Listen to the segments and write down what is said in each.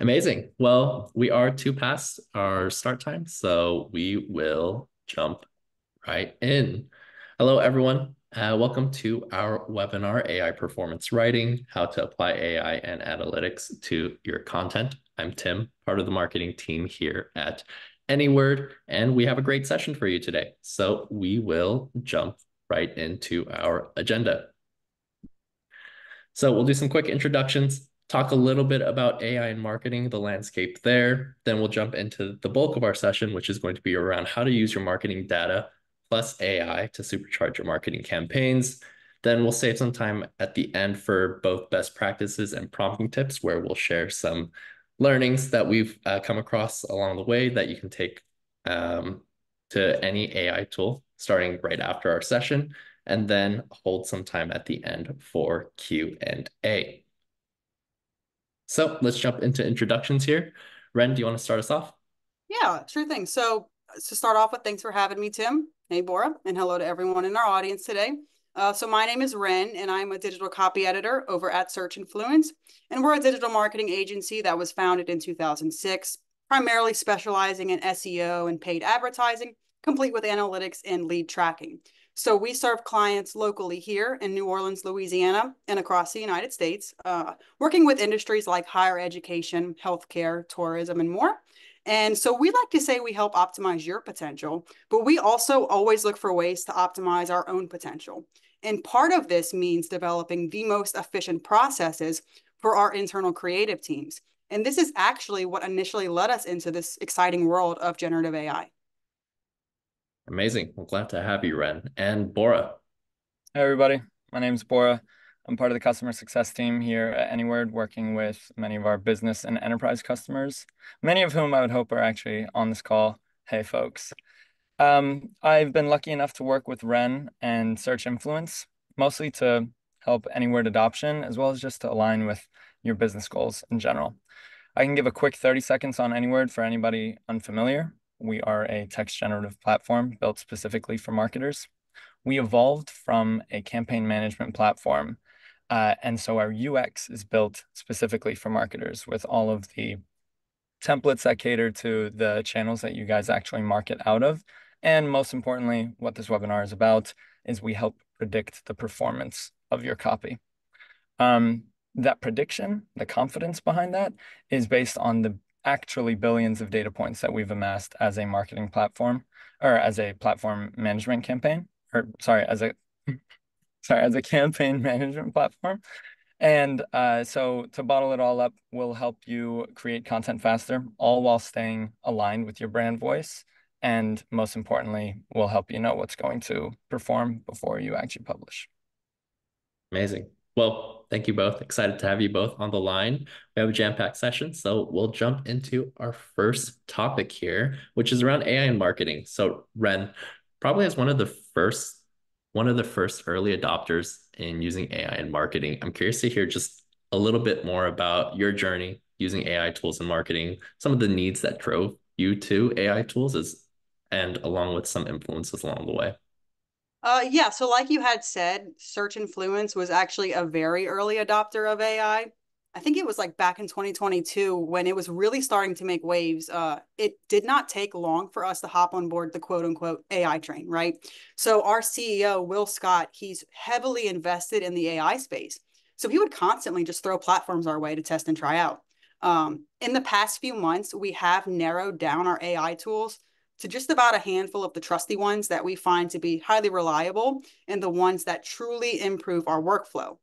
Amazing. Well, we are two past our start time, so we will jump right in. Hello, everyone. Welcome to our webinar, AI Performance Writing, How to Apply AI and Analytics to Your Content. I'm Tim, part of the marketing team here at Anyword, and we have a great session for you today. So we will jump right into our agenda. So we'll do some quick introductions, talk a little bit about AI and marketing, the landscape there. Then we'll jump into the bulk of our session, which is going to be around how to use your marketing data plus AI to supercharge your marketing campaigns. Then we'll save some time at the end for both best practices and prompting tips, where we'll share some learnings that we've come across along the way that you can take to any AI tool starting right after our session, and then hold some time at the end for Q&A. So let's jump into introductions here. Ren, do you want to start us off? Yeah, sure thing. So to start off with, thanks for having me, Tim. Hey, Bora, and hello to everyone in our audience today. So my name is Ren, and I'm a digital copy editor over at Search Influence, and we're a digital marketing agency that was founded in 2006, primarily specializing in SEO and paid advertising, complete with analytics and lead tracking. So we serve clients locally here in New Orleans, Louisiana, and across the United States, working with industries like higher education, healthcare, tourism, and more. And so we like to say we help optimize your potential, but we also always look for ways to optimize our own potential. And part of this means developing the most efficient processes for our internal creative teams. And this is actually what initially led us into this exciting world of generative AI. Amazing. Well, glad to have you, Ren. And Bora. Hey everybody, my name's Bora. I'm part of the customer success team here at Anyword, working with many of our business and enterprise customers, many of whom I would hope are actually on this call. Hey folks. I've been lucky enough to work with Ren and Search Influence, mostly to help Anyword adoption, as well as just to align with your business goals in general. I can give a quick 30 seconds on Anyword for anybody unfamiliar. We are a text generative platform built specifically for marketers. We evolved from a campaign management platform. And so our UX is built specifically for marketers with all of the templates that cater to the channels that you guys actually market out of. And most importantly, what this webinar is about is we help predict the performance of your copy. That prediction, the confidence behind that, is based on the actually billions of data points that we've amassed as a marketing platform, or as a platform management campaign, or sorry, as a campaign management platform. And so to bottle it all up, we'll help you create content faster, all while staying aligned with your brand voice. And most importantly, we'll help you know what's going to perform before you actually publish. Amazing. Well, thank you both. Excited to have you both on the line. We have a jam-packed session, so we'll jump into our first topic here, which is around AI and marketing. So Ren, probably as one of the first early adopters in using AI in marketing, I'm curious to hear just a little bit more about your journey using AI tools in marketing, some of the needs that drove you to AI tools and along with some influences along the way. Yeah, so like you had said, Search Influence was actually a very early adopter of AI. I think it was like back in 2022 when it was really starting to make waves. It did not take long for us to hop on board the quote unquote AI train, right? So our CEO, Will Scott, he's heavily invested in the AI space. So he would constantly just throw platforms our way to test and try out. In the past few months, we have narrowed down our AI tools to just about a handful of the trusty ones that we find to be highly reliable and the ones that truly improve our workflow.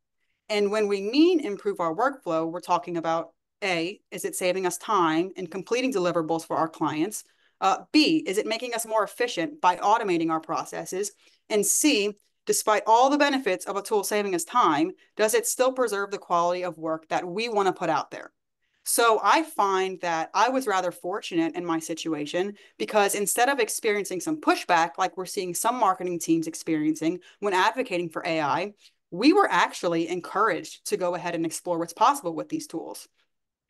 And when we mean improve our workflow, we're talking about A, is it saving us time in completing deliverables for our clients? B, is it making us more efficient by automating our processes? And C, despite all the benefits of a tool saving us time, does it still preserve the quality of work that we want to put out there? So I find that I was rather fortunate in my situation because instead of experiencing some pushback like we're seeing some marketing teams experiencing when advocating for AI, we were actually encouraged to go ahead and explore what's possible with these tools.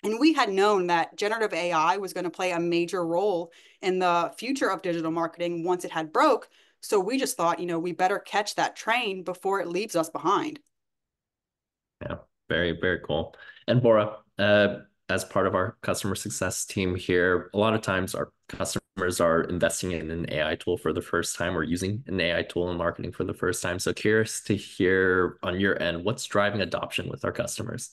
And we had known that generative AI was going to play a major role in the future of digital marketing once it had broke. So we just thought, we better catch that train before it leaves us behind. Yeah, very, very cool. And Bora, as part of our customer success team here, a lot of times our customers are investing in an AI tool for the first time or using an AI tool in marketing for the first time. So curious to hear on your end, what's driving adoption with our customers?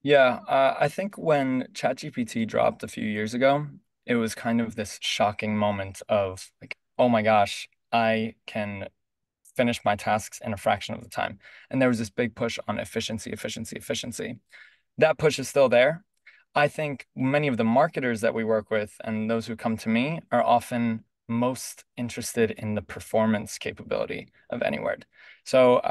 Yeah, I think when ChatGPT dropped a few years ago, it was kind of this shocking moment of like, oh my gosh, I can finish my tasks in a fraction of the time. And there was this big push on efficiency, efficiency, efficiency. That push is still there. I think many of the marketers that we work with and those who come to me are often most interested in the performance capability of Anyword. So,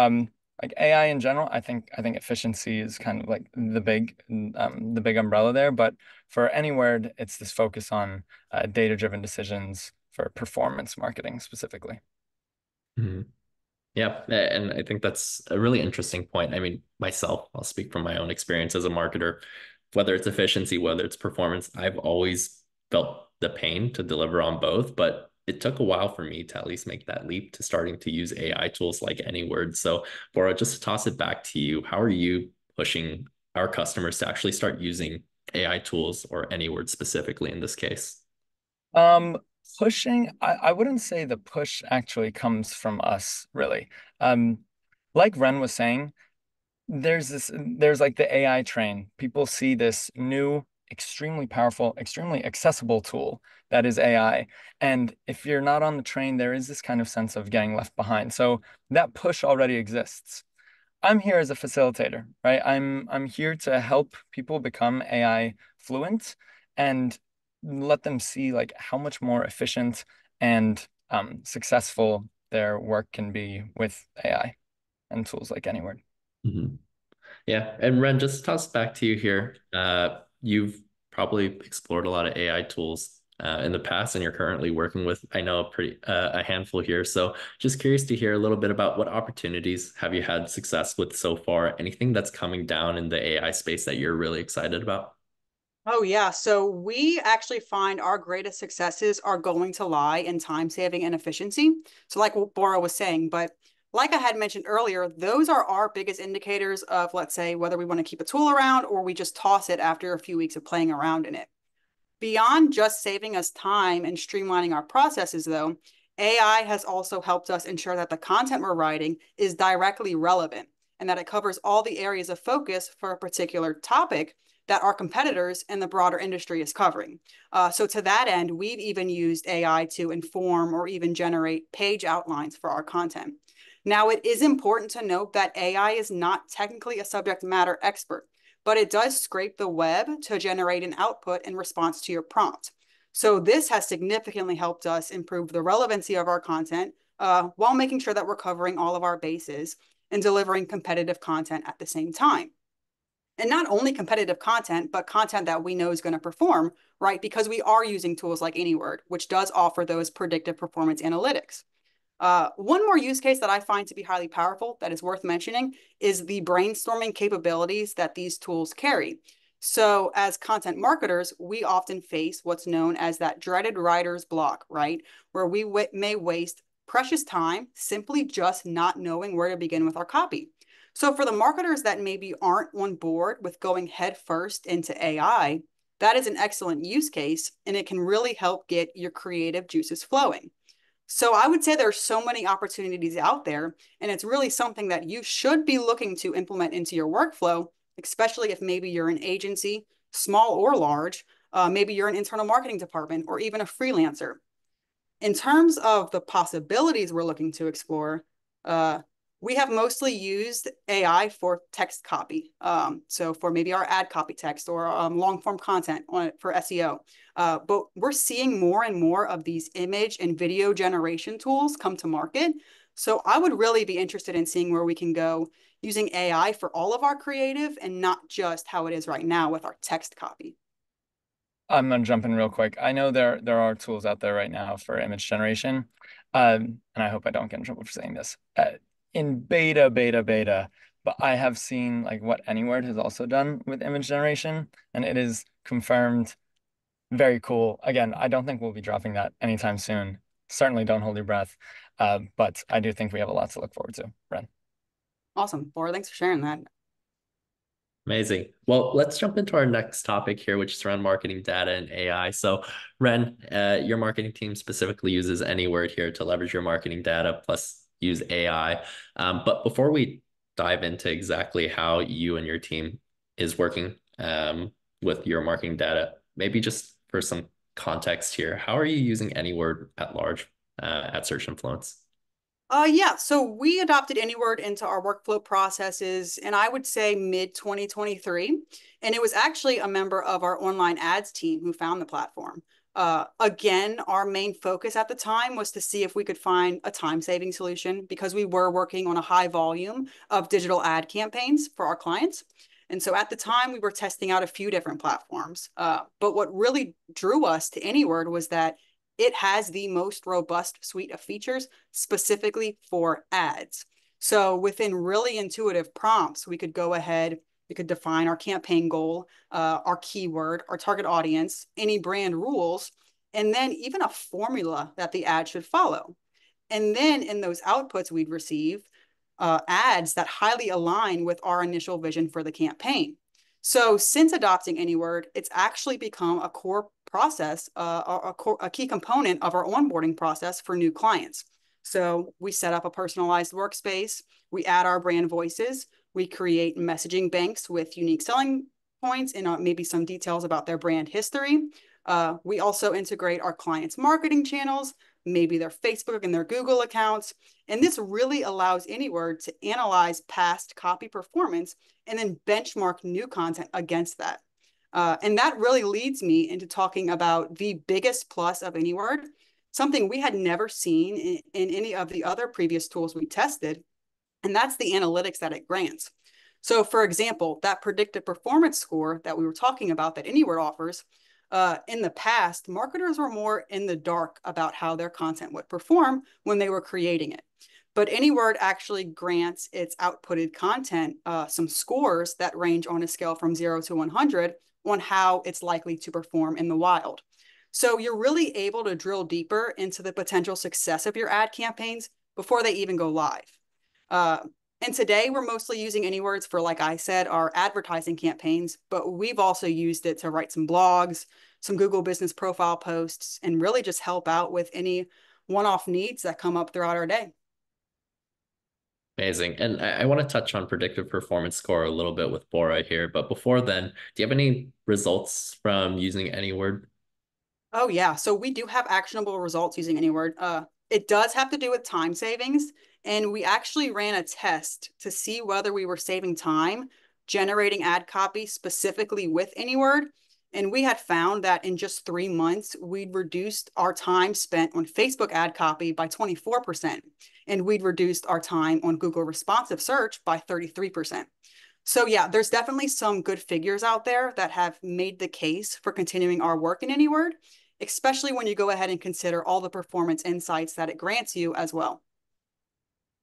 like AI in general, I think efficiency is kind of like the big umbrella there. But for Anyword, it's this focus on data-driven decisions for performance marketing specifically. Mhm. Yeah, and I think that's a really interesting point. I mean, myself, I'll speak from my own experience as a marketer, whether it's efficiency, whether it's performance, I've always felt the pain to deliver on both, but it took a while for me to at least make that leap to starting to use AI tools like Anyword. So, Bora, just to toss it back to you, how are you pushing our customers to actually start using AI tools or Anyword specifically in this case? Um, Pushing, I wouldn't say the push actually comes from us, really. Um, like Ren was saying, there's like the AI train. People see this new, extremely powerful, extremely accessible tool that is AI. And if you're not on the train, there is this kind of sense of getting left behind. So that push already exists. I'm here as a facilitator, right? I'm here to help people become AI fluent and let them see like how much more efficient and successful their work can be with AI and tools like Anyword. Mhm. Yeah, and Ren, just to toss back to you here. You've probably explored a lot of AI tools in the past, and you're currently working with, I know, a handful here. So, just curious to hear a little bit about what opportunities have you had success with so far? Anything that's coming down in the AI space that you're really excited about? Oh, yeah. So we actually find our greatest successes are going to lie in time saving and efficiency. So, like what Bora was saying, but like I had mentioned earlier, those are our biggest indicators of, let's say, whether we want to keep a tool around or we just toss it after a few weeks of playing around in it. Beyond just saving us time and streamlining our processes, though, AI has also helped us ensure that the content we're writing is directly relevant and that it covers all the areas of focus for a particular topic that our competitors and the broader industry is covering. So, to that end, we've even used AI to inform or even generate page outlines for our content. Now, it is important to note that AI is not technically a subject matter expert, but it does scrape the web to generate an output in response to your prompt. So this has significantly helped us improve the relevancy of our content while making sure that we're covering all of our bases and delivering competitive content at the same time. And not only competitive content, but content that we know is going to perform, right? Because we are using tools like Anyword, which does offer those predictive performance analytics. One more use case that I find to be highly powerful that is worth mentioning is the brainstorming capabilities that these tools carry. So, as content marketers, we often face what's known as that dreaded writer's block, right? Where we may waste precious time simply just not knowing where to begin with our copy. So, for the marketers that maybe aren't on board with going headfirst into AI, that is an excellent use case and it can really help get your creative juices flowing. So I would say there's so many opportunities out there, and it's really something that you should be looking to implement into your workflow, especially if maybe you're an agency, small or large, maybe you're an internal marketing department, or even a freelancer. In terms of the possibilities we're looking to explore, uh, we have mostly used AI for text copy. So for maybe our ad copy text or long form content on it for SEO. But we're seeing more and more of these image and video generation tools come to market. So I would really be interested in seeing where we can go using AI for all of our creative and not just how it is right now with our text copy. I'm gonna jump in real quick. I know there are tools out there right now for image generation, and I hope I don't get in trouble for saying this. In beta, but I have seen like what Anyword has also done with image generation, and it is confirmed very cool. Again, I don't think we'll be dropping that anytime soon. Certainly don't hold your breath, but I do think we have a lot to look forward to, Ren. Awesome. Laura, thanks for sharing that. Amazing. Well, let's jump into our next topic here, which is around marketing data and AI. So, Ren, your marketing team specifically uses Anyword here to leverage your marketing data plus use AI. But before we dive into exactly how you and your team is working with your marketing data, maybe just for some context here, how are you using Anyword at large at Search Influence? Yeah, so we adopted Anyword into our workflow processes, and I would say mid 2023. And it was actually a member of our online ads team who found the platform. Again, our main focus at the time was to see if we could find a time-saving solution because we were working on a high volume of digital ad campaigns for our clients. And so at the time, we were testing out a few different platforms. But what really drew us to Anyword was that it has the most robust suite of features specifically for ads. So within really intuitive prompts, we could go ahead, we could define our campaign goal, our keyword, our target audience, any brand rules, and then even a formula that the ad should follow. And then in those outputs, we'd receive ads that highly align with our initial vision for the campaign. So since adopting Anyword, it's actually become a core process, a key component of our onboarding process for new clients. So we set up a personalized workspace, we add our brand voices, we create messaging banks with unique selling points and maybe some details about their brand history. We also integrate our clients' marketing channels, maybe their Facebook and their Google accounts. And this really allows Anyword to analyze past copy performance and then benchmark new content against that. And that really leads me into talking about the biggest plus of Anyword, something we had never seen in any of the other previous tools we tested, and that's the analytics that it grants. So for example, that predictive performance score that we were talking about that Anyword offers, in the past, marketers were more in the dark about how their content would perform when they were creating it. But Anyword actually grants its outputted content some scores that range on a scale from 0 to 100 on how it's likely to perform in the wild. So you're really able to drill deeper into the potential success of your ad campaigns before they even go live. Uh, and today we're mostly using Anywords for, like I said, our advertising campaigns, but we've also used it to write some blogs, some Google business profile posts, and really just help out with any one-off needs that come up throughout our day. Amazing. And I want to touch on predictive performance score a little bit with Bora here. But before then, do you have any results from using Anyword? Oh yeah, so we do have actionable results using Anyword. It does have to do with time savings, and we actually ran a test to see whether we were saving time generating ad copy specifically with Anyword. And we had found that in just 3 months, we'd reduced our time spent on Facebook ad copy by 24%, and we'd reduced our time on Google responsive search by 33%. So yeah, there's definitely some good figures out there that have made the case for continuing our work in Anyword, especially when you go ahead and consider all the performance insights that it grants you as well.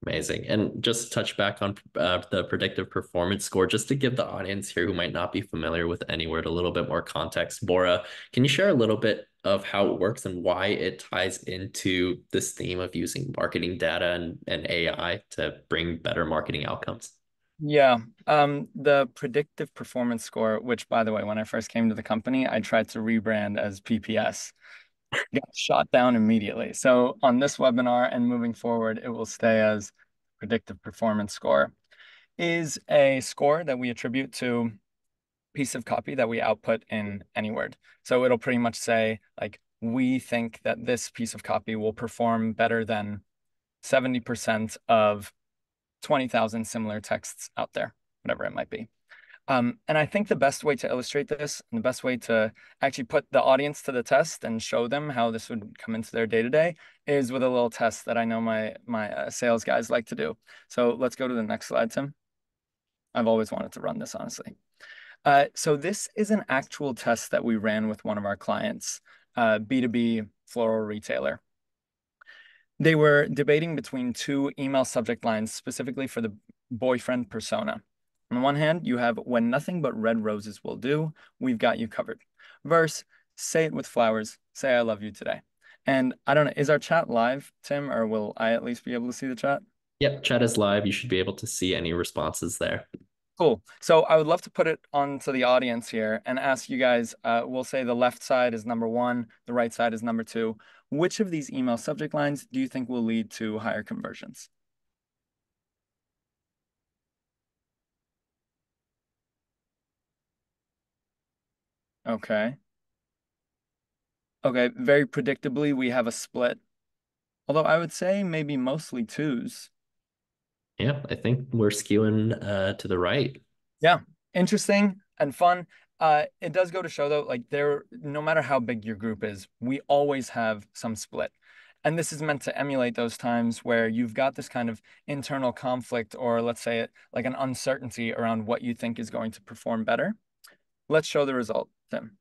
Amazing. And just touch back on the predictive performance score, just to give the audience here who might not be familiar with Anyword a little bit more context. Bora, can you share a little bit of how it works and why it ties into this theme of using marketing data and AI to bring better marketing outcomes? Yeah, the predictive performance score, which by the way, when I first came to the company, I tried to rebrand as PPS, got shot down immediately. So on this webinar and moving forward, it will stay as predictive performance score, is a score that we attribute to piece of copy that we output in Anyword. So it'll pretty much say, like, we think that this piece of copy will perform better than 70% of 20,000 similar texts out there, whatever it might be. And I think the best way to illustrate this and the best way to actually put the audience to the test and show them how this would come into their day-to-day is with a little test that I know my sales guys like to do. So let's go to the next slide, Tim. I've always wanted to run this, honestly. So this is an actual test that we ran with one of our clients, B2B floral retailer. They were debating between two email subject lines specifically for the boyfriend persona. On the one hand, you have "when nothing but red roses will do, we've got you covered." Verse, "say it with flowers, say I love you today." And I don't know, is our chat live, Tim, or will I at least be able to see the chat? Yep, chat is live. You should be able to see any responses there. Cool. So I would love to put it onto the audience here and ask you guys, we'll say the left side is number one, the right side is number two. Which of these email subject lines do you think will lead to higher conversions? Okay. Okay, very predictably, we have a split. Although I would say maybe mostly twos. Yeah, I think we're skewing to the right. Yeah, interesting and fun. It does go to show though, like no matter how big your group is, we always have some split. And this is meant to emulate those times where you've got this kind of internal conflict, or let's say it like an uncertainty around what you think is going to perform better. Let's show the result, Tim.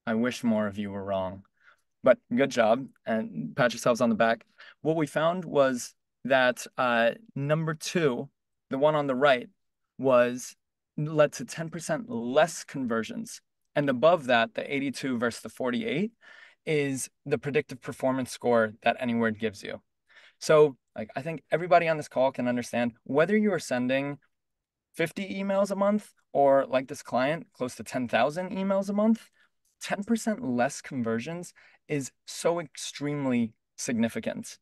I wish more of you were wrong. But good job and pat yourselves on the back. What we found was that number two, the one on the right, was led to 10% less conversions. And above that, the 82 versus the 48 is the predictive performance score that Anyword gives you. So, like, I think everybody on this call can understand whether you are sending 50 emails a month or like this client, close to 10,000 emails a month, 10% less conversions is so extremely significant.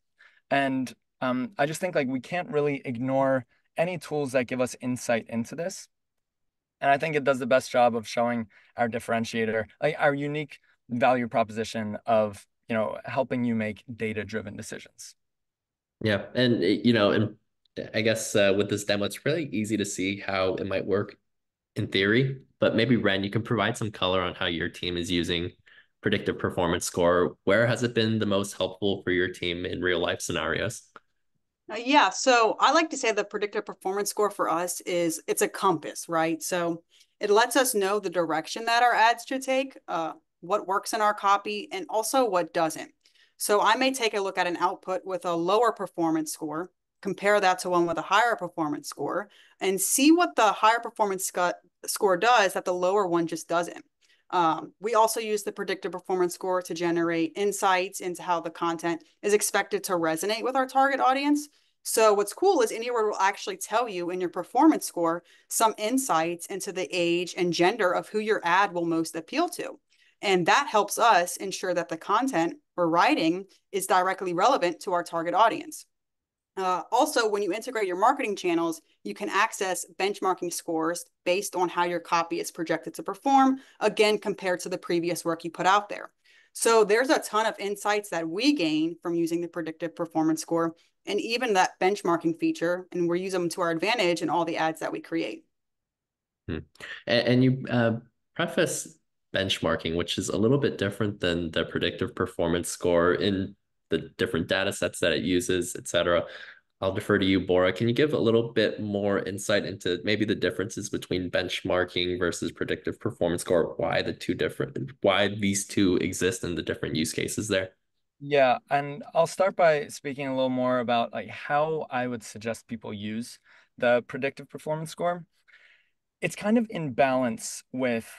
And I just think like we can't really ignore any tools that give us insight into this. And I think it does the best job of showing our differentiator, like our unique value proposition of, helping you make data-driven decisions. Yeah, and and I guess with this demo, it's really easy to see how it might work in theory. But maybe Ren, you can provide some color on how your team is using predictive performance score. Where has it been the most helpful for your team in real life scenarios? Yeah, so I like to say the predictive performance score for us is it's a compass, right? So it lets us know the direction that our ads should take, what works in our copy, and also what doesn't. So I may take a look at an output with a lower performance score, compare that to one with a higher performance score, and see what the higher performance score does that the lower one just doesn't. We also use the predictive performance score to generate insights into how the content is expected to resonate with our target audience. So what's cool is Anyword will actually tell you in your performance score some insights into the age and gender of who your ad will most appeal to. And that helps us ensure that the content we're writing is directly relevant to our target audience. Also, when you integrate your marketing channels, you can access benchmarking scores based on how your copy is projected to perform, again, compared to the previous work you put out there. So there's a ton of insights that we gain from using the predictive performance score and even that benchmarking feature, and we're using them to our advantage in all the ads that we create. Hmm. And you preface benchmarking, which is a little bit different than the predictive performance score in the different data sets that it uses, et cetera. I'll defer to you, Bora. Can you give a little bit more insight into maybe the differences between benchmarking versus predictive performance score, why these two exist and the different use cases there? Yeah, and I'll start by speaking a little more about like how I would suggest people use the predictive performance score. It's kind of in balance with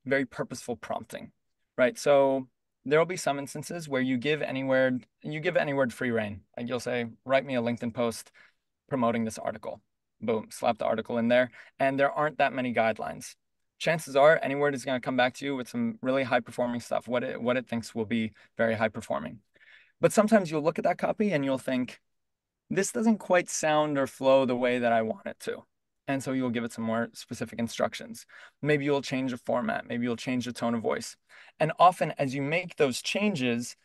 very purposeful prompting, right? So there will be some instances where you give Anyword free reign. Like you'll say, write me a LinkedIn post promoting this article. Boom, slap the article in there. And there aren't that many guidelines. Chances are Anyword is going to come back to you with some really high performing stuff, what it thinks will be very high performing. But sometimes you'll look at that copy and you'll think, this doesn't quite sound or flow the way that I want it to. And so you'll give it some more specific instructions. Maybe you'll change the format. Maybe you'll change the tone of voice. And often as you make those changes,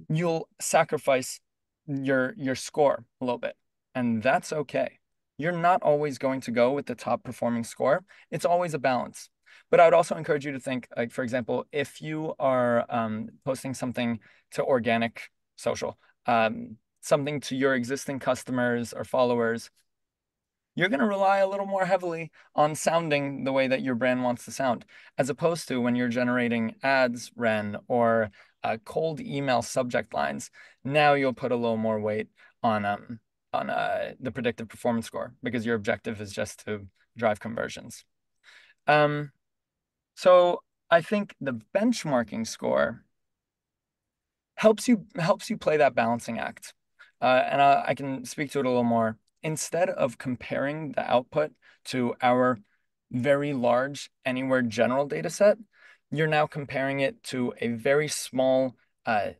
you'll sacrifice your score a little bit. And that's okay. You're not always going to go with the top performing score. It's always a balance. But I would also encourage you to think, like, for example, if you are posting something to organic social, something to your existing customers or followers, you're going to rely a little more heavily on sounding the way that your brand wants to sound, as opposed to when you're generating ads, Ren, or cold email subject lines. Now you'll put a little more weight on the predictive performance score because your objective is just to drive conversions. Um, so I think the benchmarking score helps you play that balancing act. And I can speak to it a little more. Instead of comparing the output to our very large Anyword general data set, you're now comparing it to a very small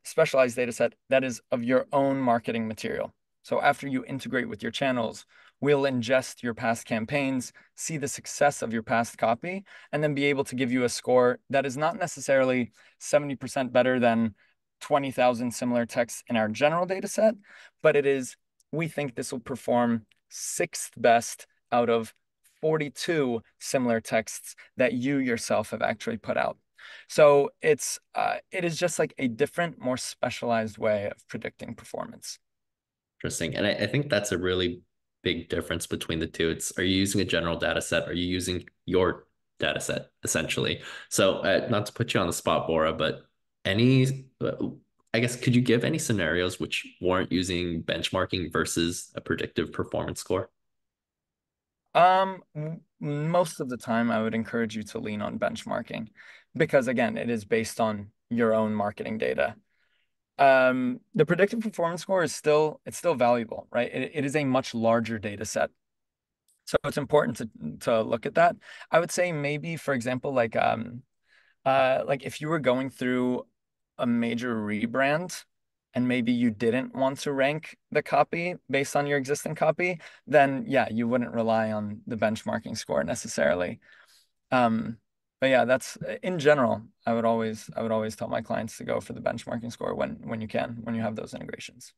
specialized data set that is of your own marketing material. So after you integrate with your channels, we'll ingest your past campaigns, see the success of your past copy, and then be able to give you a score that is not necessarily 70% better than 20,000 similar texts in our general data set, but it is, we think this will perform sixth best out of 42 similar texts that you yourself have actually put out. So it is just like a different, more specialized way of predicting performance. Interesting. And I think that's a really big difference between the two. It's, are you using a general data set? Are you using your data set essentially? So not to put you on the spot, Bora, but I guess, could you give any scenarios which warrant using benchmarking versus a predictive performance score? Most of the time, I would encourage you to lean on benchmarking because, again, it is based on your own marketing data. The predictive performance score is still valuable, right? It is a much larger data set. So it's important to look at that. I would say maybe, for example, like if you were going through a major rebrand and maybe you didn't want to rank the copy based on your existing copy, then yeah, you wouldn't rely on the benchmarking score necessarily. But yeah, that's in general, I would always tell my clients to go for the benchmarking score when you have those integrations.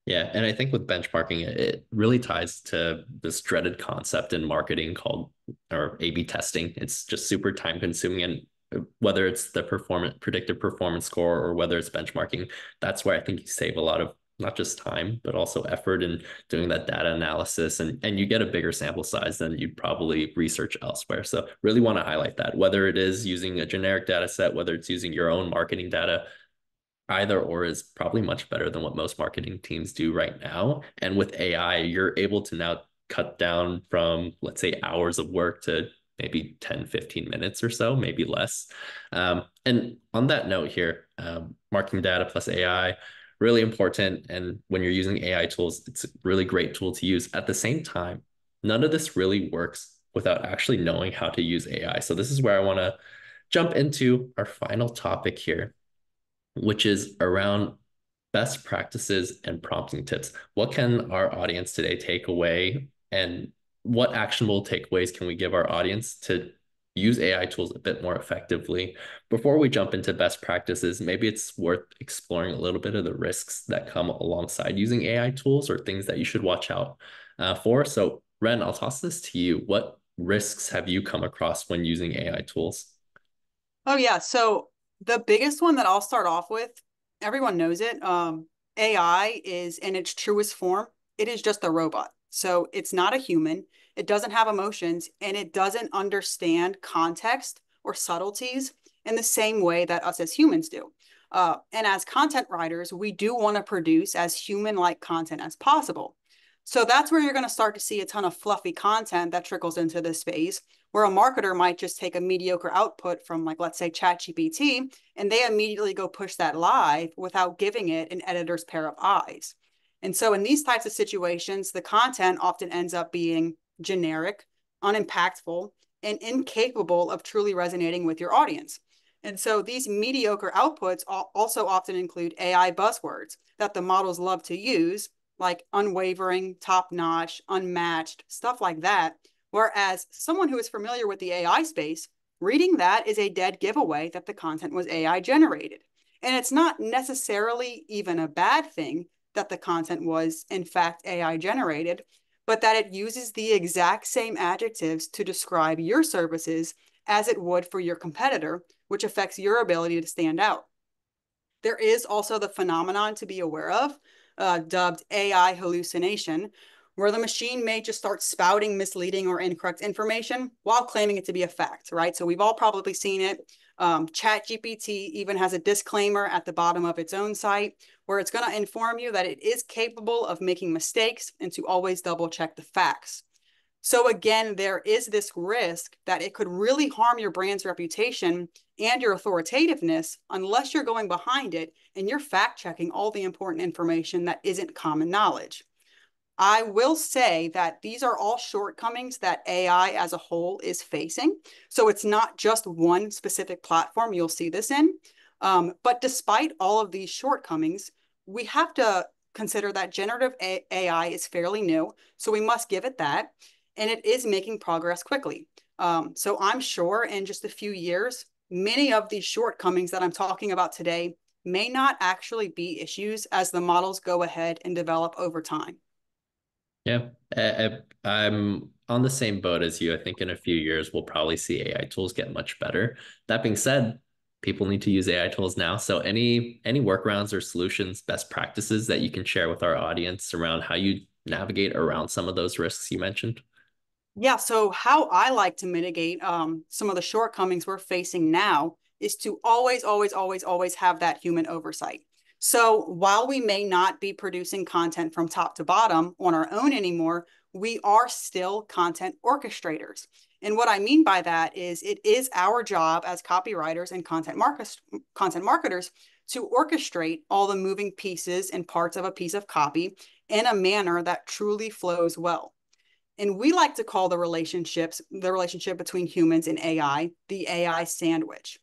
Yeah, and I think with benchmarking, it really ties to this dreaded concept in marketing called or A/B testing. It's just super time consuming, and whether it's the performance predictive performance score or whether it's benchmarking, that's where I think you save a lot of not just time but also effort in doing that data analysis, and you get a bigger sample size than you'd probably research elsewhere. So really want to highlight that whether it is using a generic data set, whether it's using your own marketing data, either or is probably much better than what most marketing teams do right now. And with AI, you're able to now cut down from, let's say, hours of work to maybe 10, 15 minutes or so, maybe less. And on that note here, marketing data plus AI, really important. And when you're using AI tools, it's a really great tool to use. At the same time, none of this really works without actually knowing how to use AI. So this is where I want to jump into our final topic here, which is around best practices and prompting tips. What can our audience today take away, and what actionable takeaways can we give our audience to use AI tools a bit more effectively? Before we jump into best practices, maybe it's worth exploring a little bit of the risks that come alongside using AI tools or things that you should watch out for. So, Ren, I'll toss this to you. What risks have you come across when using AI tools? Oh yeah. So the biggest one that I'll start off with, everyone knows it. AI is in its truest form. It is just a robot. So it's not a human. It doesn't have emotions and it doesn't understand context or subtleties in the same way that us as humans do. And as content writers, we do want to produce as human-like content as possible. So that's where you're going to start to see a ton of fluffy content that trickles into this space, where a marketer might just take a mediocre output from, like, let's say ChatGPT, and they immediately go push that live without giving it an editor's pair of eyes. And so in these types of situations, the content often ends up being generic, unimpactful, and incapable of truly resonating with your audience. And so these mediocre outputs also often include AI buzzwords that the models love to use, like unwavering, top notch, unmatched, stuff like that. Whereas someone who is familiar with the AI space, reading that is a dead giveaway that the content was AI generated. And it's not necessarily even a bad thing that the content was, in fact, AI generated, but that it uses the exact same adjectives to describe your services as it would for your competitor, which affects your ability to stand out. There is also the phenomenon to be aware of, dubbed AI hallucination, where the machine may just start spouting misleading or incorrect information while claiming it to be a fact, right? So we've all probably seen it. ChatGPT even has a disclaimer at the bottom of its own site where it's going to inform you that it is capable of making mistakes and to always double check the facts. So again, there is this risk that it could really harm your brand's reputation and your authoritativeness unless you're going behind it and you're fact checking all the important information that isn't common knowledge. I will say that these are all shortcomings that AI as a whole is facing. So it's not just one specific platform you'll see this in. But despite all of these shortcomings, we have to consider that generative AI is fairly new. So we must give it that. And it is making progress quickly. So I'm sure in just a few years, many of these shortcomings that I'm talking about today may not actually be issues as the models go ahead and develop over time. Yeah, I'm on the same boat as you. I think in a few years, we'll probably see AI tools get much better. That being said, people need to use AI tools now. So any workarounds or solutions, best practices that you can share with our audience around how you navigate around some of those risks you mentioned? Yeah, so how I like to mitigate some of the shortcomings we're facing now is to always have that human oversight. So while we may not be producing content from top to bottom on our own anymore, we are still content orchestrators. And what I mean by that is it is our job as copywriters and content marketers to orchestrate all the moving pieces and parts of a piece of copy in a manner that truly flows well. And we like to call the relationship between humans and AI, the AI sandwich.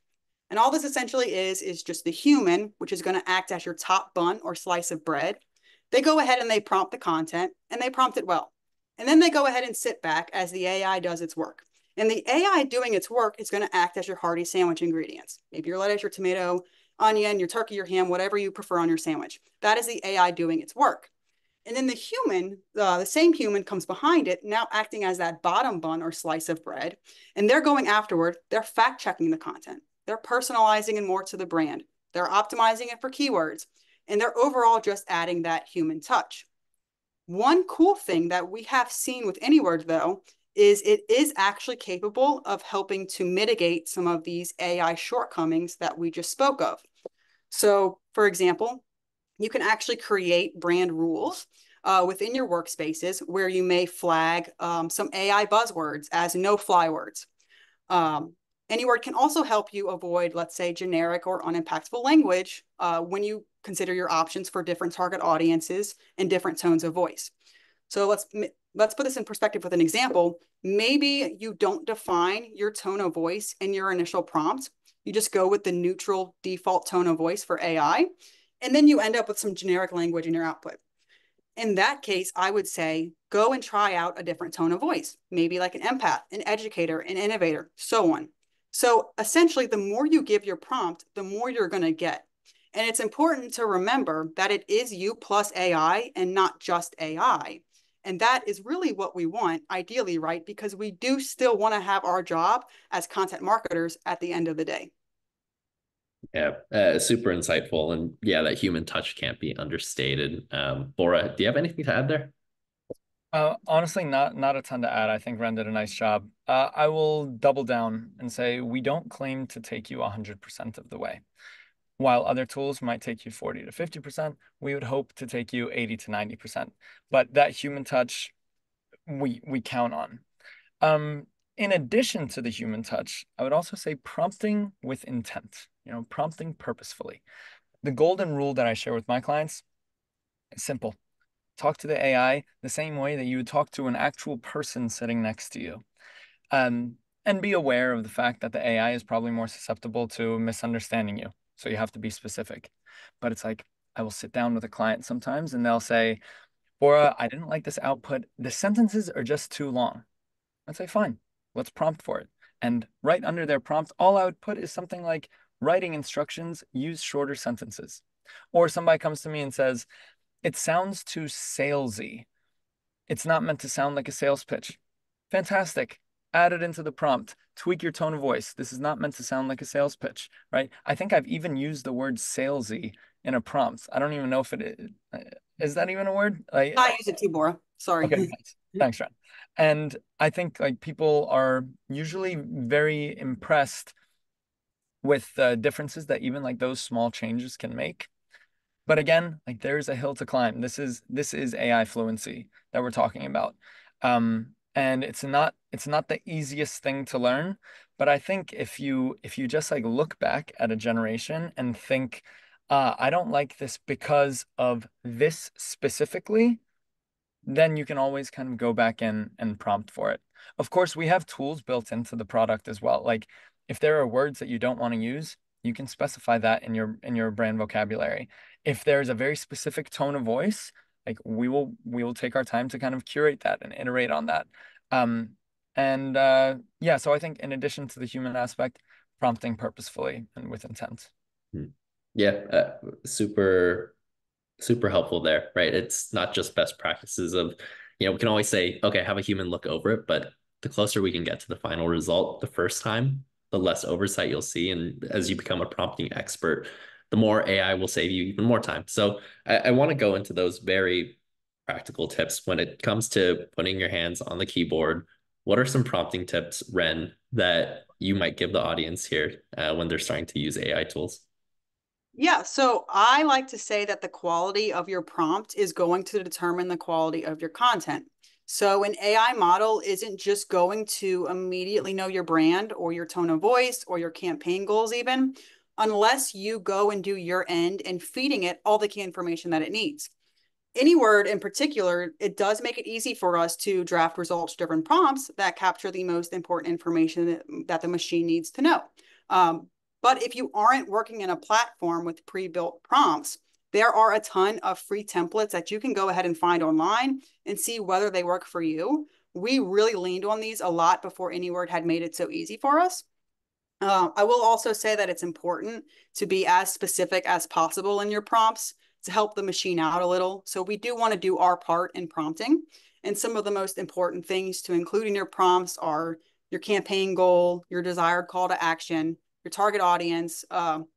And all this essentially is just the human, which is going to act as your top bun or slice of bread. They go ahead and they prompt the content, and they prompt it well. And then they go ahead and sit back as the AI does its work. And the AI doing its work is going to act as your hearty sandwich ingredients. Maybe your lettuce, your tomato, onion, your turkey, your ham, whatever you prefer on your sandwich. That is the AI doing its work. And then the human, the same human comes behind it, now acting as that bottom bun or slice of bread. And they're going afterward, they're fact checking the content. They're personalizing it more to the brand. They're optimizing it for keywords. And they're overall just adding that human touch. One cool thing that we have seen with Anyword, though, is it is actually capable of helping to mitigate some of these AI shortcomings that we just spoke of. So, for example, you can actually create brand rules within your workspaces where you may flag some AI buzzwords as no-fly words. Um, Anyword can also help you avoid, let's say, generic or unimpactful language when you consider your options for different target audiences and different tones of voice. So let's put this in perspective with an example. Maybe you don't define your tone of voice in your initial prompt. You just go with the neutral default tone of voice for AI, and then you end up with some generic language in your output. In that case, I would say go and try out a different tone of voice, maybe like an empath, an educator, an innovator, so on. So essentially, the more you give your prompt, the more you're going to get. And it's important to remember that it is you plus AI and not just AI. And that is really what we want, ideally, right? Because we do still want to have our job as content marketers at the end of the day. Yeah, super insightful. And yeah, that human touch can't be understated. Bora, do you have anything to add there? Honestly, not a ton to add. I think Ren did a nice job. I will double down and say we don't claim to take you 100% of the way. While other tools might take you 40 to 50%, we would hope to take you 80 to 90%. But that human touch, we count on. In addition to the human touch, I would also say prompting with intent, prompting purposefully. The golden rule that I share with my clients is simple. Talk to the AI the same way that you would talk to an actual person sitting next to you. And be aware of the fact that the AI is probably more susceptible to misunderstanding you. So you have to be specific. But it's like, I will sit down with a client sometimes and they'll say, Bora, I didn't like this output. The sentences are just too long. I'd say, fine, let's prompt for it. And right under their prompt, all I would put is something like writing instructions, use shorter sentences. Or somebody comes to me and says, it sounds too salesy. It's not meant to sound like a sales pitch. Fantastic. Add it into the prompt. Tweak your tone of voice. This is not meant to sound like a sales pitch, right? I think I've even used the word salesy in a prompt. I don't even know if it is that even a word? I use it too, Bora. Sorry. Okay, thanks. Thanks, Ren. And I think like people are usually very impressed with the differences that even like those small changes can make. But again, like there's a hill to climb. This is AI fluency that we're talking about. And it's not the easiest thing to learn, but I think if you just like look back at a generation and think, I don't like this because of this specifically, then you can always kind of go back in and prompt for it. Of course, we have tools built into the product as well. Like if there are words that you don't want to use, you can specify that in your brand vocabulary. If there's a very specific tone of voice, like we will take our time to kind of curate that and iterate on that. Um, and yeah, so I think in addition to the human aspect, prompting purposefully and with intent. Hmm. Yeah, super super helpful there, right? It's not just best practices of, we can always say, okay, have a human look over it, but the closer we can get to the final result the first time, the less oversight you'll see. And as you become a prompting expert, the more AI will save you even more time. So I want to go into those very practical tips when it comes to putting your hands on the keyboard. What are some prompting tips, Ren, that you might give the audience here when they're starting to use AI tools? Yeah, so I like to say that the quality of your prompt is going to determine the quality of your content. So an AI model isn't just going to immediately know your brand or your tone of voice or your campaign goals even, unless you go and do your end and feeding it all the key information that it needs. Anyword in particular, it does make it easy for us to draft results-driven prompts that capture the most important information that the machine needs to know. But if you aren't working in a platform with pre-built prompts, there are a ton of free templates that you can go ahead and find online and see whether they work for you. We really leaned on these a lot before Anyword had made it so easy for us. I will also say that it's important to be as specific as possible in your prompts to help the machine out a little. So we do want to do our part in prompting. And some of the most important things to include in your prompts are your campaign goal, your desired call to action, your target audience,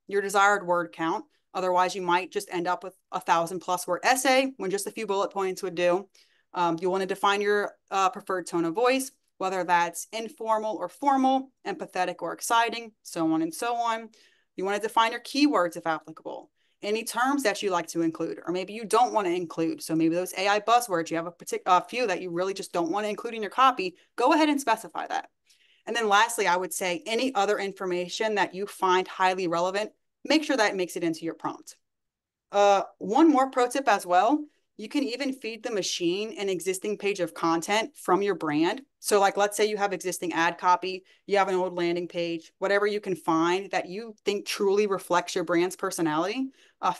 your desired word count. Otherwise, you might just end up with 1,000+ word essay when just a few bullet points would do. You'll want to define your preferred tone of voice, whether that's informal or formal, empathetic or exciting, so on and so on. You want to define your keywords if applicable, any terms that you like to include, or maybe you don't want to include. So maybe those AI buzzwords, you have a few that you really just don't want to include in your copy, go ahead and specify that. And then lastly, I would say any other information that you find highly relevant, make sure that it makes it into your prompt. One more pro tip as well. You can even feed the machine an existing page of content from your brand. So like, let's say you have existing ad copy, you have an old landing page, whatever you can find that you think truly reflects your brand's personality,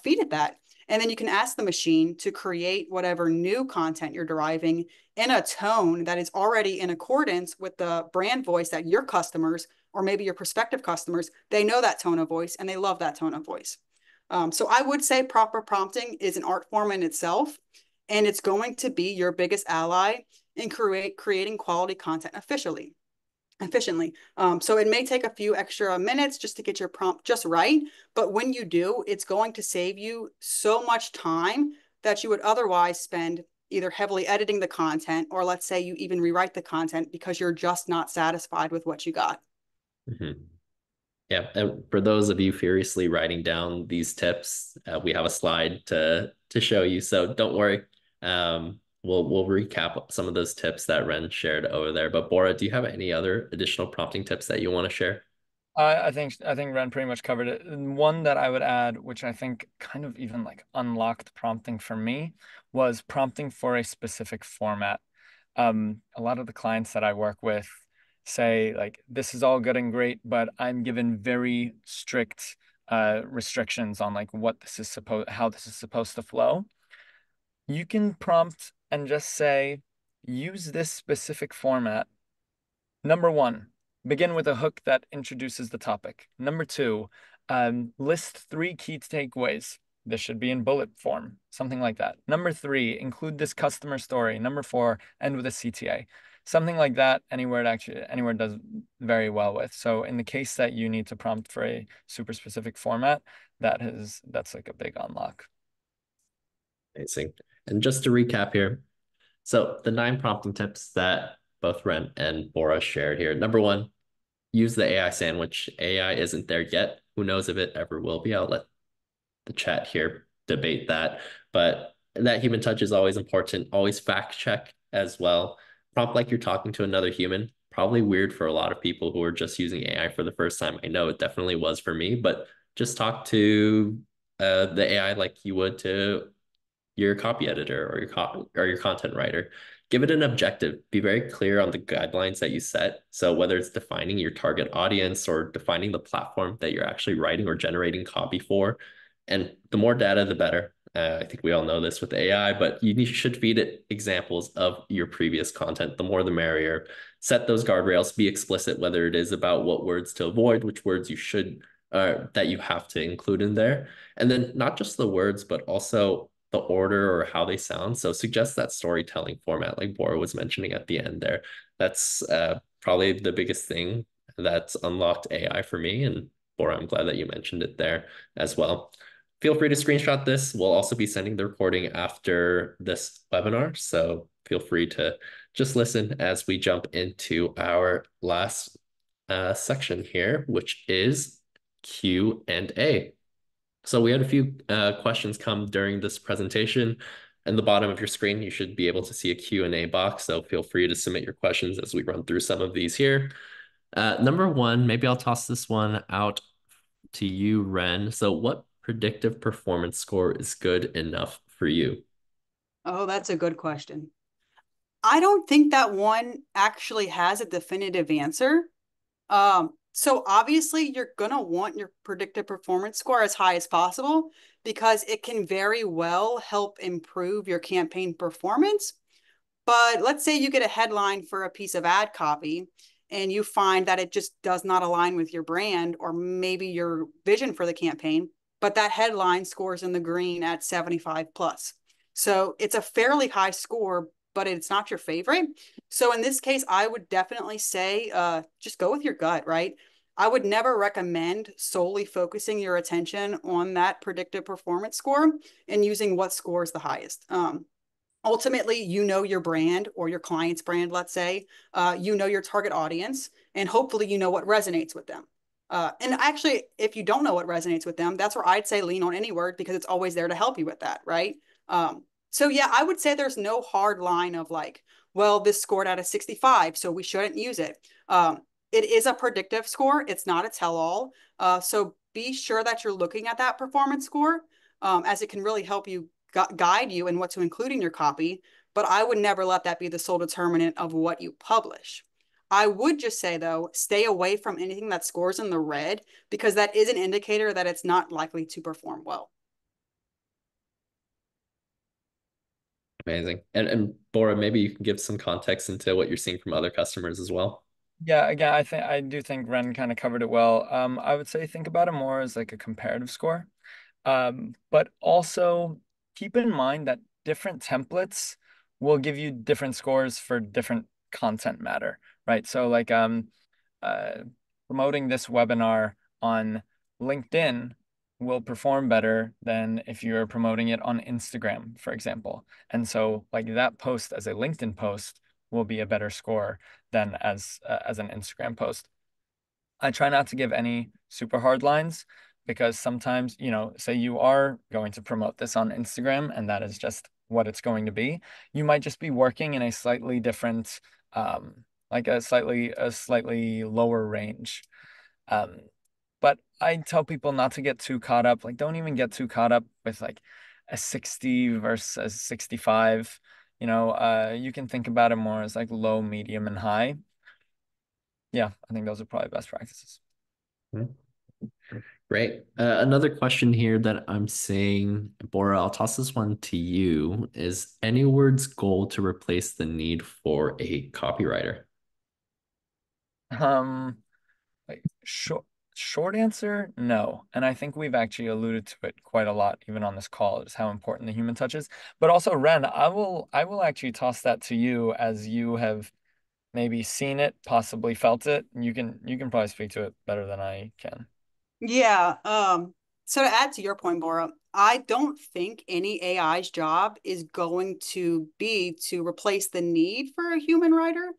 feed it that. And then you can ask the machine to create whatever new content you're deriving in a tone that is already in accordance with the brand voice that your customers, or maybe your prospective customers, they know that tone of voice and they love that tone of voice. So I would say proper prompting is an art form in itself, and it's going to be your biggest ally in creating quality content efficiently. So it may take a few extra minutes just to get your prompt just right, but when you do, it's going to save you so much time that you would otherwise spend either heavily editing the content, or let's say you even rewrite the content because you're just not satisfied with what you got. Mhm. Yeah, and for those of you furiously writing down these tips, we have a slide to show you. So don't worry. We'll recap some of those tips that Ren shared over there. But Bora, do you have any other additional prompting tips that you want to share? I think Ren pretty much covered it. And one that I would add, which I think kind of even like unlocked prompting for me, was prompting for a specific format. A lot of the clients that I work with say like this is all good and great, but I'm given very strict restrictions on like what this is supposed how this is supposed to flow. You can prompt and just say, use this specific format. Number one, begin with a hook that introduces the topic. Number two, list three key takeaways. This should be in bullet form, something like that. Number three, include this customer story. Number four, end with a CTA. Something like that, Anyword does very well with. So in the case that you need to prompt for a super specific format, that's like a big unlock. Amazing. And just to recap here, so the 9 prompting tips that both Ren and Bora shared here. Number one, use the AI sandwich. AI isn't there yet. Who knows if it ever will be? I'll let the chat here debate that. But that human touch is always important. Always fact check as well. Prompt like you're talking to another human. Probably weird for a lot of people who are just using AI for the first time. I know it definitely was for me, but just talk to the AI like you would to your copy editor or or your content writer. Give it an objective. Be very clear on the guidelines that you set. So whether it's defining your target audience or defining the platform that you're actually writing or generating copy for, and the more data, the better. I think we all know this with AI, but you should feed it examples of your previous content. The more, the merrier. Set those guardrails. Be explicit, whether it is about what words to avoid, which words you should, that you have to include in there. And then not just the words, but also the order or how they sound. So suggest that storytelling format, like Bora was mentioning at the end there. That's probably the biggest thing that's unlocked AI for me. And Bora, I'm glad that you mentioned it there as well. Feel free to screenshot this. We'll also be sending the recording after this webinar. So feel free to just listen as we jump into our last section here, which is Q&A. So we had a few questions come during this presentation. At the bottom of your screen, you should be able to see a Q&A box. So feel free to submit your questions as we run through some of these here. Number one, maybe I'll toss this one out to you, Ren. So what predictive performance score is good enough for you? Oh, that's a good question. I don't think that one actually has a definitive answer. So obviously you're gonna want your predictive performance score as high as possible because it can very well help improve your campaign performance. But let's say you get a headline for a piece of ad copy and you find that it just does not align with your brand or maybe your vision for the campaign, but that headline scores in the green at 75 plus. So it's a fairly high score, but it's not your favorite. So in this case, I would definitely say just go with your gut, right? I would never recommend solely focusing your attention on that predictive performance score and using what scores the highest. Ultimately, you know your brand or your client's brand, let's say, you know your target audience, and hopefully you know what resonates with them. And actually, if you don't know what resonates with them, that's where I'd say lean on Anyword because it's always there to help you with that, right? So yeah, I would say there's no hard line of like, well, this scored out of 65, so we shouldn't use it. It is a predictive score. It's not a tell-all. So be sure that you're looking at that performance score as it can really help you guide you in what to include in your copy, but I would never let that be the sole determinant of what you publish. I would just say, though, stay away from anything that scores in the red because that is an indicator that it's not likely to perform well. Amazing. And Bora, maybe you can give some context into what you're seeing from other customers as well. Yeah, again, I do think Ren kind of covered it well. I would say think about it more as like a comparative score. But also keep in mind that different templates will give you different scores for different content matter, right? So like uh, promoting this webinar on LinkedIn will perform better than if you're promoting it on Instagram, for example. And so like that post as a LinkedIn post will be a better score than as an Instagram post. I try not to give any super hard lines because sometimes, say you are going to promote this on Instagram and that is just what it's going to be. You might just be working in a slightly different, like a slightly lower range. Um, but I tell people not to get too caught up. Like, don't even get too caught up with like a 60 versus a 65. You can think about it more as like low, medium, and high. Yeah, I think those are probably best practices. Mhm. Great. Another question here that I'm seeing, Bora, I'll toss this one to you. Is Anyword's goal to replace the need for a copywriter? Um, like short answer, no. And I think we've actually alluded to it quite a lot, even on this call, is how important the human touch is. But also, Ren, I will actually toss that to you as you have maybe seen it, possibly felt it. You can probably speak to it better than I can. Yeah. So to add to your point, Bora, I don't think any AI's job is going to be to replace the need for a human writer.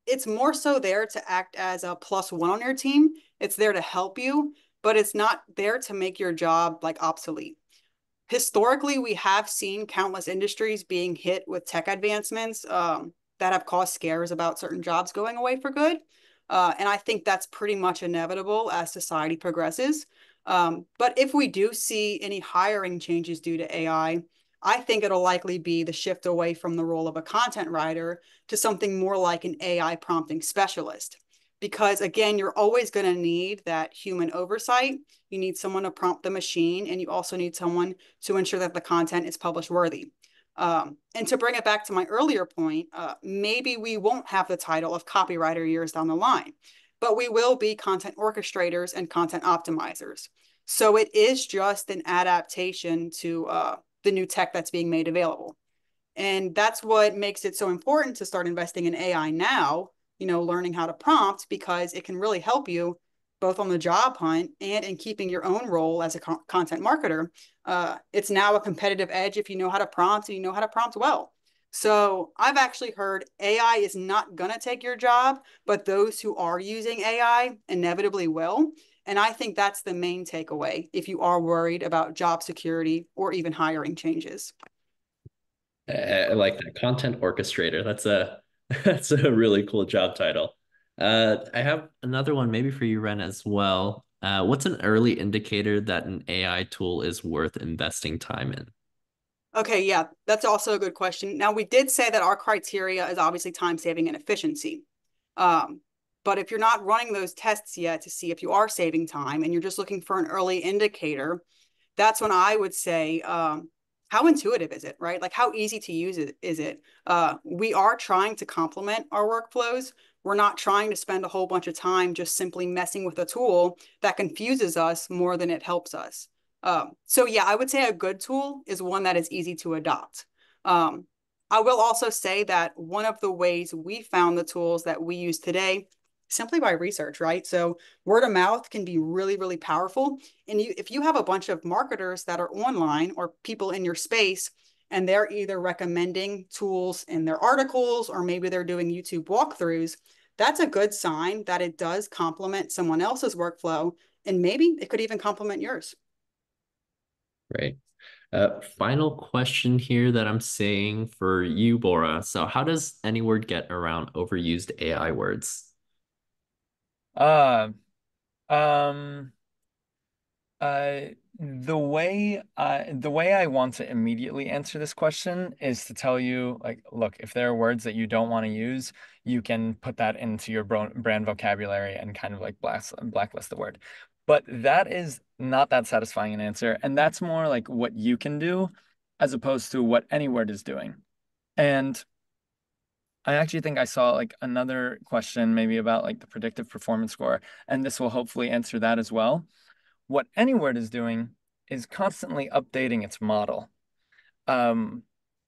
It's more so there to act as a plus one on your team. It's there to help you, but it's not there to make your job like obsolete. Historically, we have seen countless industries being hit with tech advancements that have caused scares about certain jobs going away for good. And I think that's pretty much inevitable as society progresses. But if we do see any hiring changes due to AI, I think it'll likely be the shift away from the role of a content writer to something more like an AI prompting specialist. Because again, you're always going to need that human oversight. You need someone to prompt the machine, and you also need someone to ensure that the content is publish worthy. And to bring it back to my earlier point, maybe we won't have the title of copywriter years down the line, but we will be content orchestrators and content optimizers. So it is just an adaptation to the new tech that's being made available. And that's what makes it so important to start investing in AI now, learning how to prompt, because it can really help you both on the job hunt and in keeping your own role as a content marketer. It's now a competitive edge if you know how to prompt and you know how to prompt well. So I've actually heard AI is not going to take your job, but those who are using AI inevitably will. And I think that's the main takeaway if you are worried about job security or even hiring changes. I like that, content orchestrator. That's a that's a really cool job title. I have another one maybe for you, Ren, as well. What's an early indicator that an AI tool is worth investing time in? Okay, yeah, that's also a good question. Now, we did say that our criteria is obviously time saving and efficiency. Um, but if you're not running those tests yet to see if you are saving time and you're just looking for an early indicator, that's when I would say, how intuitive is it, right? Like how easy to use it is it? We are trying to complement our workflows. We're not trying to spend a whole bunch of time just simply messing with a tool that confuses us more than it helps us. So yeah, I would say a good tool is one that is easy to adopt. Um, I will also say that one of the ways we found the tools that we use today simply by research, right? So word of mouth can be really, really powerful. And if you have a bunch of marketers that are online or people in your space, and they're either recommending tools in their articles or maybe they're doing YouTube walkthroughs, that's a good sign that it does complement someone else's workflow. And maybe it could even complement yours. Right. Final question here that I'm saying for you, Bora. So how does Anyword get around overused AI words? Uh, um, Uh, the way I want to immediately answer this question is to tell you, like, look, if there are words that you don't want to use, you can put that into your brand vocabulary and kind of like blacklist the word. But that is not that satisfying an answer, and that's more like what you can do as opposed to what any word is doing. And I actually think I saw like another question maybe about like the predictive performance score, and this will hopefully answer that as well. What Anyword is doing is constantly updating its model. Um,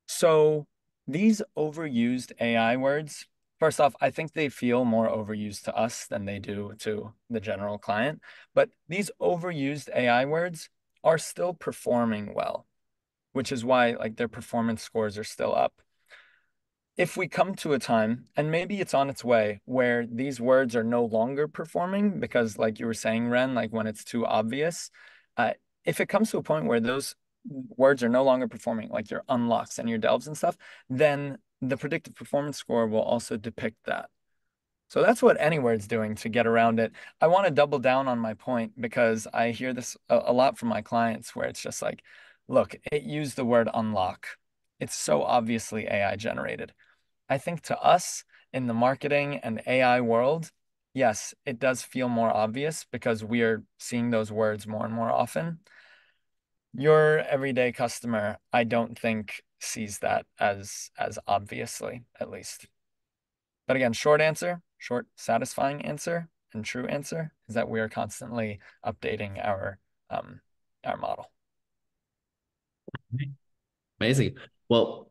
so these overused AI words, first off, I think they feel more overused to us than they do to the general client. But these overused AI words are still performing well, which is why like their performance scores are still up. If we come to a time, and maybe it's on its way, where these words are no longer performing because, like you were saying, Ren, like when it's too obvious, uh, if it comes to a point where those words are no longer performing, like your unlocks and your delves and stuff, then the predictive performance score will also depict that. So that's what Anyword's doing to get around it. I want to double down on my point because I hear this a lot from my clients where it's just like, look, it used the word unlock. It's so obviously AI generated. I think to us in the marketing and AI world, yes, it does feel more obvious because we are seeing those words more and more often. Your everyday customer, I don't think sees that as obviously, at least. But again, short answer, short, satisfying answer, and true answer is that we are constantly updating our model. Amazing. Well,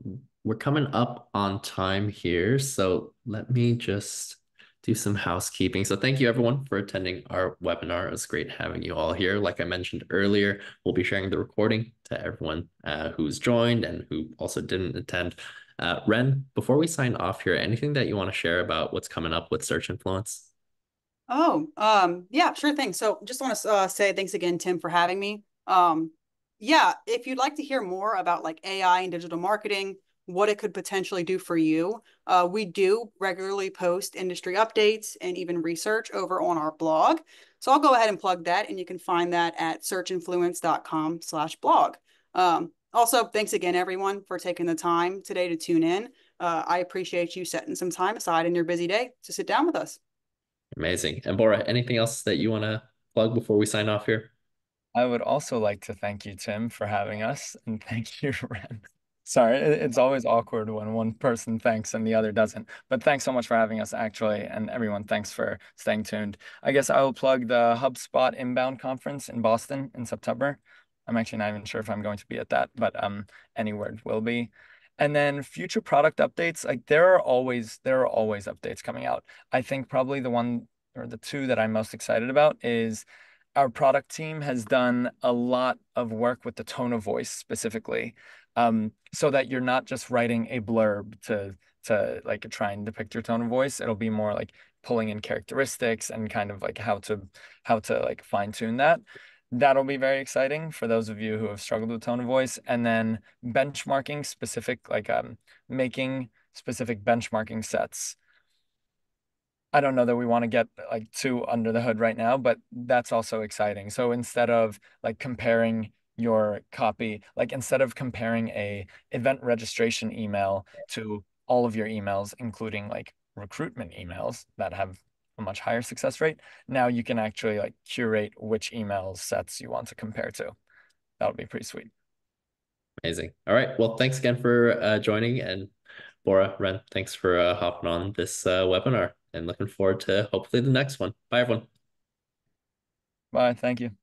we're coming up on time here, so let me just do some housekeeping. So thank you everyone for attending our webinar. It was great having you all here. Like I mentioned earlier, we'll be sharing the recording to everyone who's joined and who also didn't attend. Ren, before we sign off here, anything that you want to share about what's coming up with Search Influence? Oh, yeah, sure thing. So just want to say thanks again, Tim, for having me. Yeah, if you'd like to hear more about like AI and digital marketing, what it could potentially do for you, we do regularly post industry updates and even research over on our blog. So I'll go ahead and plug that, and you can find that at searchinfluence.com/blog. Also, thanks again, everyone, for taking the time today to tune in. I appreciate you setting some time aside in your busy day to sit down with us. Amazing. And Bora, anything else that you want to plug before we sign off here? I would also like to thank you, Tim, for having us, and thank you, Ren. Sorry, it's always awkward when one person thanks and the other doesn't. But thanks so much for having us, actually, and everyone, thanks for staying tuned. I guess I will plug the HubSpot Inbound Conference in Boston in September. I'm actually not even sure if I'm going to be at that, but Anyword will be. And then future product updates, like there are always updates coming out. I think probably the one or the two that I'm most excited about is our product team has done a lot of work with the tone of voice specifically, so that you're not just writing a blurb to like try and depict your tone of voice. It'll be more like pulling in characteristics and kind of like how to like fine tune that. That'll be very exciting for those of you who have struggled with tone of voice. And then benchmarking specific, like making specific benchmarking sets. I don't know that we want to get like too under the hood right now, but that's also exciting. So instead of like comparing your copy, like instead of comparing a event registration email to all of your emails, including like recruitment emails that have a much higher success rate, now you can actually like curate which email sets you want to compare to. That would be pretty sweet. Amazing. All right. Well, thanks again for joining. And Bora, Ren, thanks for hopping on this webinar and looking forward to hopefully the next one. Bye, everyone. Bye. Thank you.